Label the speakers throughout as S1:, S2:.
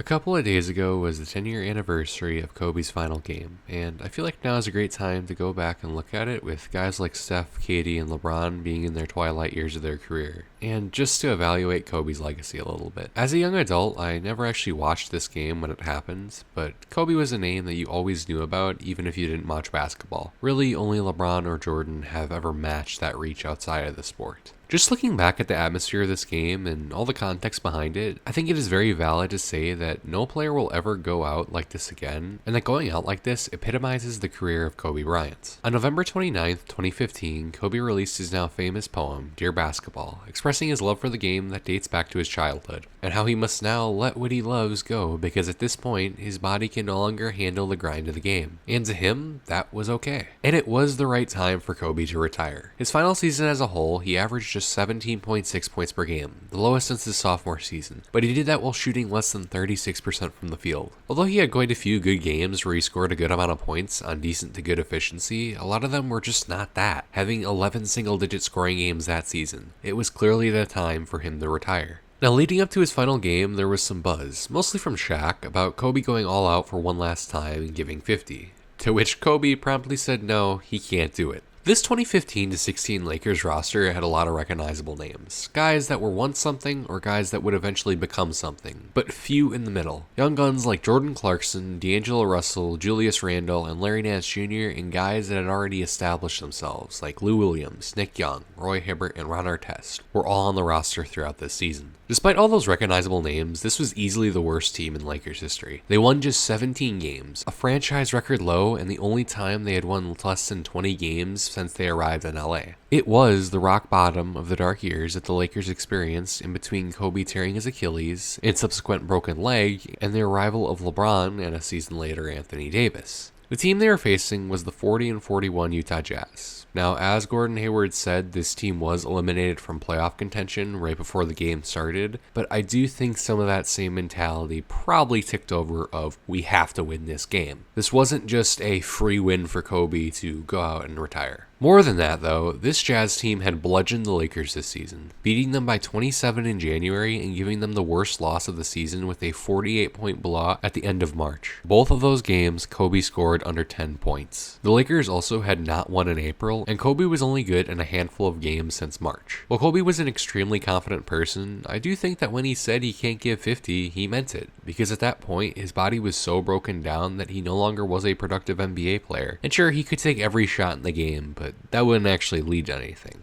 S1: couple of days ago was the 10-year anniversary of Kobe's final game, and I feel like now is a great time to go back and look at it with guys like Steph, Katie, and LeBron being in their twilight years of their career, and just to evaluate Kobe's legacy a little bit. As a young adult, I never actually watched this game when it happened, but Kobe was a name that you always knew about even if you didn't watch basketball. Really, only LeBron or Jordan have ever matched that reach outside of the sport. Just looking back at the atmosphere of this game and all the context behind it, I think it is very valid to say that no player will ever go out like this again, and that going out like this epitomizes the career of Kobe Bryant. On November 29th, 2015, Kobe released his now famous poem, Dear Basketball, expressing his love for the game that dates back to his childhood, and how he must now let what he loves go because at this point, his body can no longer handle the grind of the game. And to him, that was okay. And it was the right time for Kobe to retire. His final season as a whole, he averaged just 17.6 points per game, the lowest since his sophomore season, but he did that while shooting less than 36% from the field. Although he had quite a few good games where he scored a good amount of points on decent to good efficiency, a lot of them were just not that, having 11 single-digit scoring games that season. It was clearly the time for him to retire. Now, leading up to his final game, there was some buzz, mostly from Shaq, about Kobe going all out for one last time and giving 50, to which Kobe promptly said no, he can't do it. This 2015-16 Lakers roster had a lot of recognizable names. Guys that were once something or guys that would eventually become something, but few in the middle. Young guns like Jordan Clarkson, D'Angelo Russell, Julius Randle, and Larry Nance Jr., and guys that had already established themselves like Lou Williams, Nick Young, Roy Hibbert, and Ron Artest were all on the roster throughout this season. Despite all those recognizable names, this was easily the worst team in Lakers history. They won just 17 games, a franchise record low and the only time they had won less than 20 games since they arrived in LA. It was the rock bottom of the dark years that the Lakers experienced in between Kobe tearing his Achilles and subsequent broken leg and the arrival of LeBron and a season later Anthony Davis. The team they were facing was the 40-41 Utah Jazz. Now, as Gordon Hayward said, this team was eliminated from playoff contention right before the game started, but I do think some of that same mentality probably ticked over of, we have to win this game. This wasn't just a free win for Kobe to go out and retire. More than that, though, this Jazz team had bludgeoned the Lakers this season, beating them by 27 in January and giving them the worst loss of the season with a 48-point blowout at the end of March. Both of those games, Kobe scored under 10 points. The Lakers also had not won in April, and Kobe was only good in a handful of games since March. While Kobe was an extremely confident person, I do think that when he said he can't give 50, he meant it, because at that point, his body was so broken down that he no longer was a productive NBA player. And sure, he could take every shot in the game, but that wouldn't actually lead to anything.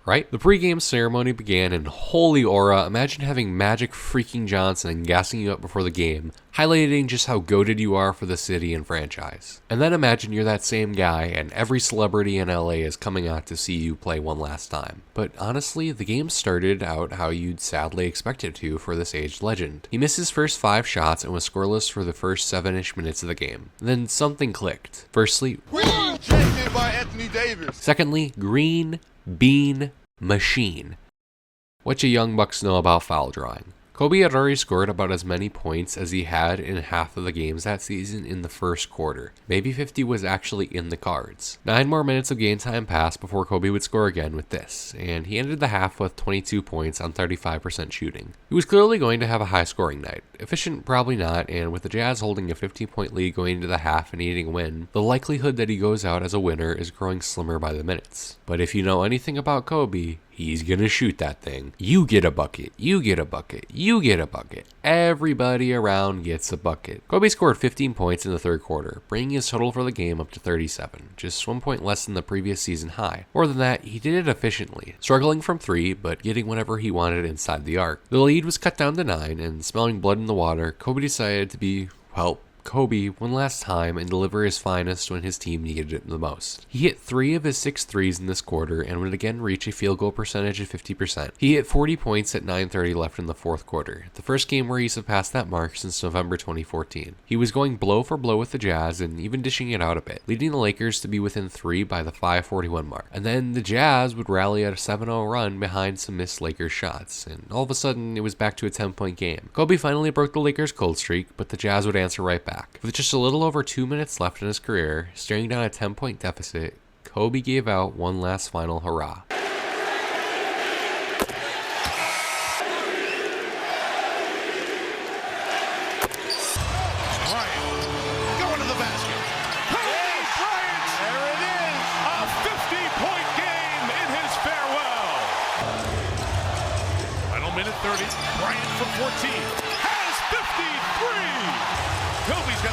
S1: Right? The pregame ceremony began in holy aura. Imagine having Magic freaking Johnson gassing you up before the game, highlighting just how goated you are for the city and franchise. And then imagine you're that same guy and every celebrity in LA is coming out to see you play one last time. But honestly, the game started out how you'd sadly expect it to for this aged legend. He missed his first 5 shots and was scoreless for the first 7-ish minutes of the game. Then something clicked. Firstly,
S2: by Anthony Davis.
S1: Secondly, green bean machine. What you young bucks know about foul drawing? Kobe had already scored about as many points as he had in half of the games that season in the first quarter. Maybe 50 was actually in the cards. 9 more minutes of game time passed before Kobe would score again with this, and he ended the half with 22 points on 35% shooting. He was clearly going to have a high scoring night. Efficient, probably not, and with the Jazz holding a 15-point lead going into the half and needing a win, the likelihood that he goes out as a winner is growing slimmer by the minutes. But if you know anything about Kobe, he's gonna shoot that thing. You get a bucket, you get a bucket, you get a bucket. Everybody around gets a bucket. Kobe scored 15 points in the third quarter, bringing his total for the game up to 37, just 1 point less than the previous season high. More than that, he did it efficiently, struggling from 3, but getting whatever he wanted inside the arc. The lead was cut down to 9, and smelling blood in the water, Kobe decided to be, well, Kobe one last time and deliver his finest when his team needed it the most. He hit 3 of his 6 threes in this quarter and would again reach a field goal percentage of 50%. He hit 40 points at 9:30 left in the fourth quarter, the first game where he surpassed that mark since November 2014. He was going blow for blow with the Jazz and even dishing it out a bit, leading the Lakers to be within 3 by the 5:41 mark. And then the Jazz would rally at a 7-0 run behind some missed Lakers shots, and all of a sudden it was back to a 10-point game. Kobe finally broke the Lakers' cold streak, but the Jazz would answer right back. With just a little over 2 minutes left in his career, staring down a 10-point deficit, Kobe gave out one last final hurrah.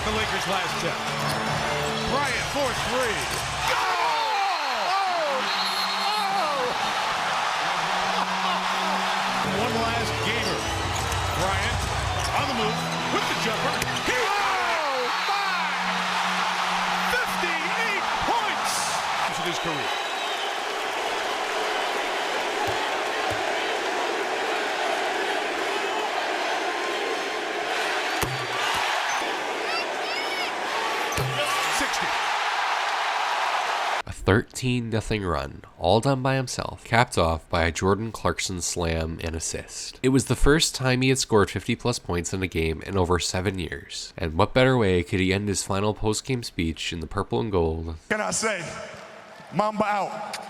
S3: the Lakers' last tip. Bryant for three. One last gamer. Bryant on the move with the jumper. He 58 points in his career.
S1: A 13-0 run, all done by himself, capped off by a Jordan Clarkson slam and assist. It was the first time he had scored 50-plus points in a game in over 7 years, and what better way could he end his final post-game speech in the purple and gold?
S2: Can I say, Mamba out?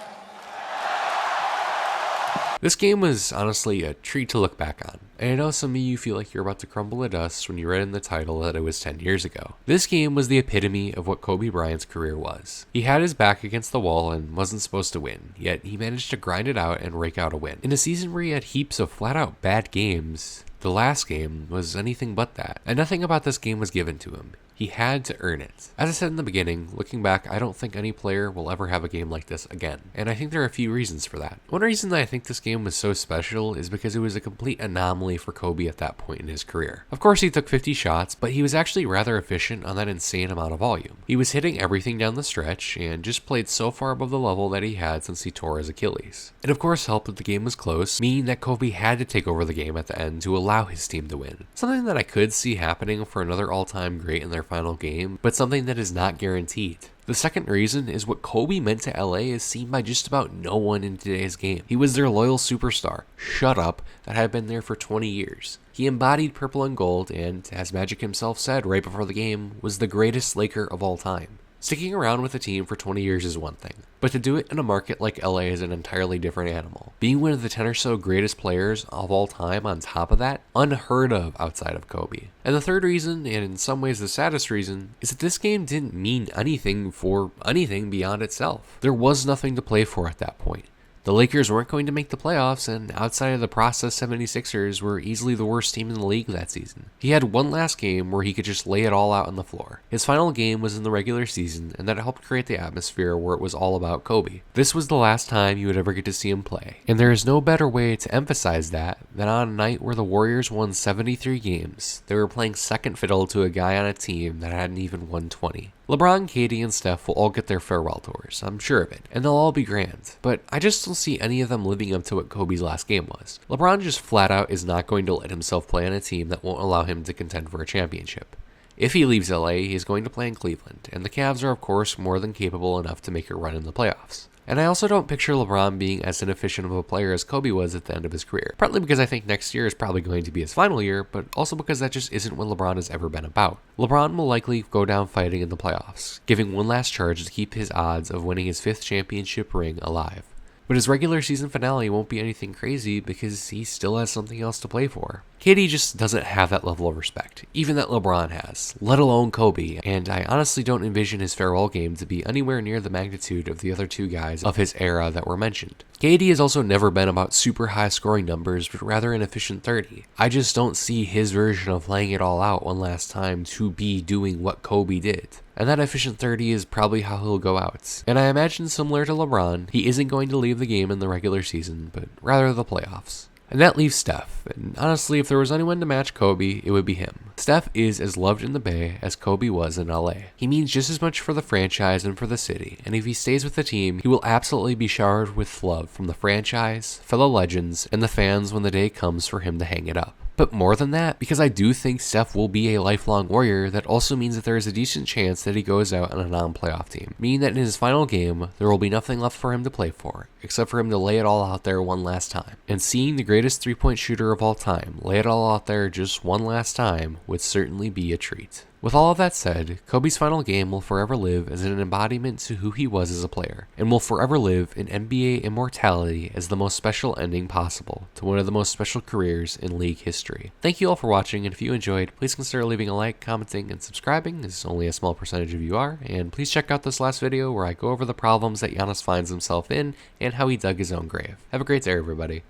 S1: This game was honestly a treat to look back on, and I know some of you feel like you're about to crumble to dust when you read in the title that it was 10 years ago. This game was the epitome of what Kobe Bryant's career was. He had his back against the wall and wasn't supposed to win, yet he managed to grind it out and rake out a win. In a season where he had heaps of flat-out bad games, the last game was anything but that, and nothing about this game was given to him. He had to earn it. As I said in the beginning, looking back, I don't think any player will ever have a game like this again. And I think there are a few reasons for that. One reason that I think this game was so special is because it was a complete anomaly for Kobe at that point in his career. Of course, he took 50 shots, but he was actually rather efficient on that insane amount of volume. He was hitting everything down the stretch and just played so far above the level that he had since he tore his Achilles. It of course helped that the game was close, meaning that Kobe had to take over the game at the end to allow his team to win. Something that I could see happening for another all-time great in their final game, but something that is not guaranteed. The second reason is what Kobe meant to LA is seen by just about no one in today's game. He was their loyal superstar, shut up, that had been there for 20 years. He embodied purple and gold and, as Magic himself said right before the game, was the greatest Laker of all time. Sticking around with a team for 20 years is one thing, but to do it in a market like LA is an entirely different animal. Being one of the 10 or so greatest players of all time on top of that, unheard of outside of Kobe. And the third reason, and in some ways the saddest reason, is that this game didn't mean anything for anything beyond itself. There was nothing to play for at that point. The Lakers weren't going to make the playoffs, and outside of the process 76ers were easily the worst team in the league that season. He had one last game where he could just lay it all out on the floor. His final game was in the regular season, and that helped create the atmosphere where it was all about Kobe. This was the last time you would ever get to see him play, and there is no better way to emphasize that than on a night where the Warriors won 73 games. They were playing second fiddle to a guy on a team that hadn't even won 20. LeBron, KD, and Steph will all get their farewell tours, I'm sure of it, and they'll all be grand, but I just don't see any of them living up to what Kobe's last game was. LeBron just flat out is not going to let himself play on a team that won't allow him to contend for a championship. If he leaves LA, he's going to play in Cleveland, and the Cavs are of course more than capable enough to make a run in the playoffs. And I also don't picture LeBron being as inefficient of a player as Kobe was at the end of his career. Partly because I think next year is probably going to be his final year, but also because that just isn't what LeBron has ever been about. LeBron will likely go down fighting in the playoffs, giving one last charge to keep his odds of winning his 5th championship ring alive. But his regular season finale won't be anything crazy because he still has something else to play for. KD just doesn't have that level of respect, even that LeBron has, let alone Kobe, and I honestly don't envision his farewell game to be anywhere near the magnitude of the other two guys of his era that were mentioned. KD has also never been about super high scoring numbers, but rather an efficient 30. I just don't see his version of laying it all out one last time to be doing what Kobe did. And that efficient 30 is probably how he'll go out. And I imagine similar to LeBron, he isn't going to leave the game in the regular season, but rather the playoffs. And that leaves Steph, and honestly, if there was anyone to match Kobe, it would be him. Steph is as loved in the Bay as Kobe was in LA. He means just as much for the franchise and for the city, and if he stays with the team, he will absolutely be showered with love from the franchise, fellow legends, and the fans when the day comes for him to hang it up. But more than that, because I do think Steph will be a lifelong Warrior, that also means that there is a decent chance that he goes out on a non-playoff team, meaning that in his final game, there will be nothing left for him to play for, except for him to lay it all out there one last time. And seeing the greatest three-point shooter of all time lay it all out there just one last time would certainly be a treat. With all of that said, Kobe's final game will forever live as an embodiment to who he was as a player, and will forever live in NBA immortality as the most special ending possible to one of the most special careers in league history. Thank you all for watching, and if you enjoyed, please consider leaving a like, commenting, and subscribing, as only a small percentage of you are, and please check out this last video where I go over the problems that Giannis finds himself in and how he dug his own grave. Have a great day, everybody.